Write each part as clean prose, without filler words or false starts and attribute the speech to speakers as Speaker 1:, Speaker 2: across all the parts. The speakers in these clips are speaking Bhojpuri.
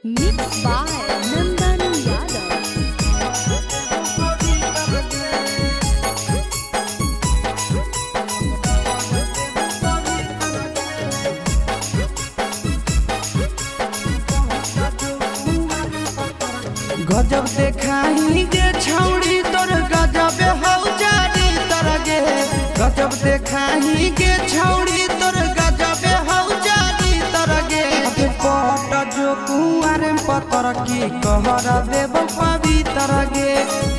Speaker 1: Mixed by Nandan Yadav.
Speaker 2: गजब देखाई गे छौड़ी तोर गजब हौ जारी तरगे। गजब देखाई गे छौड़ी तोर गजब हौ जारी तरगे। पट जो कुआर पतर की कहर देव पवित्र गे।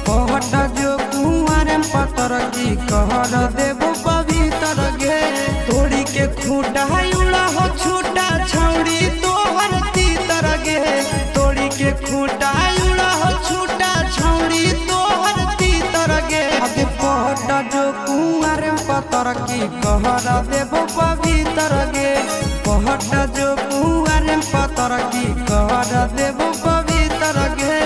Speaker 2: पट जो कुआर पतर की कहर देव पवित्र गे। तोड़ी के खूटा उड़ा हो छूटा छौड़ी तोहर तीतर गे। तोड़ी के खूटा छूटा छौड़ी तोहर तीतर गे। पट जो कुआर पतर की कहर देव पवित्र गे। पट जो कुआर पतर की कहर देव पवित्र गे।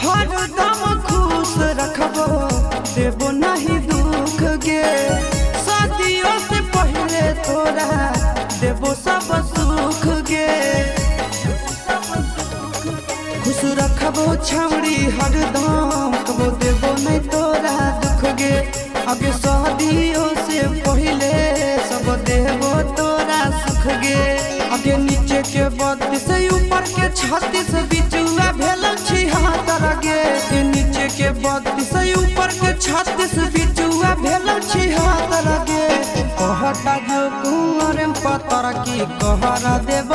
Speaker 2: हरदम खुश रखबो देबो नहीं दुख गे। शादियों से पहले तोरा देबो सब सुख गे। खुश रखबो छौड़ी हरदम कबो देबो नहीं तोरा दुख गे। आगे शादियों से पहले सब देबो तोरा सुख गे। आगे नीचे के 32 ऊपर के 36 बिचुआ भेल छिहत्तर गे। नीचे के 32 ऊपर के 36 बिचुआ भेल छिहत्तर गे। कहता जो कुंवर पतर की कहर देव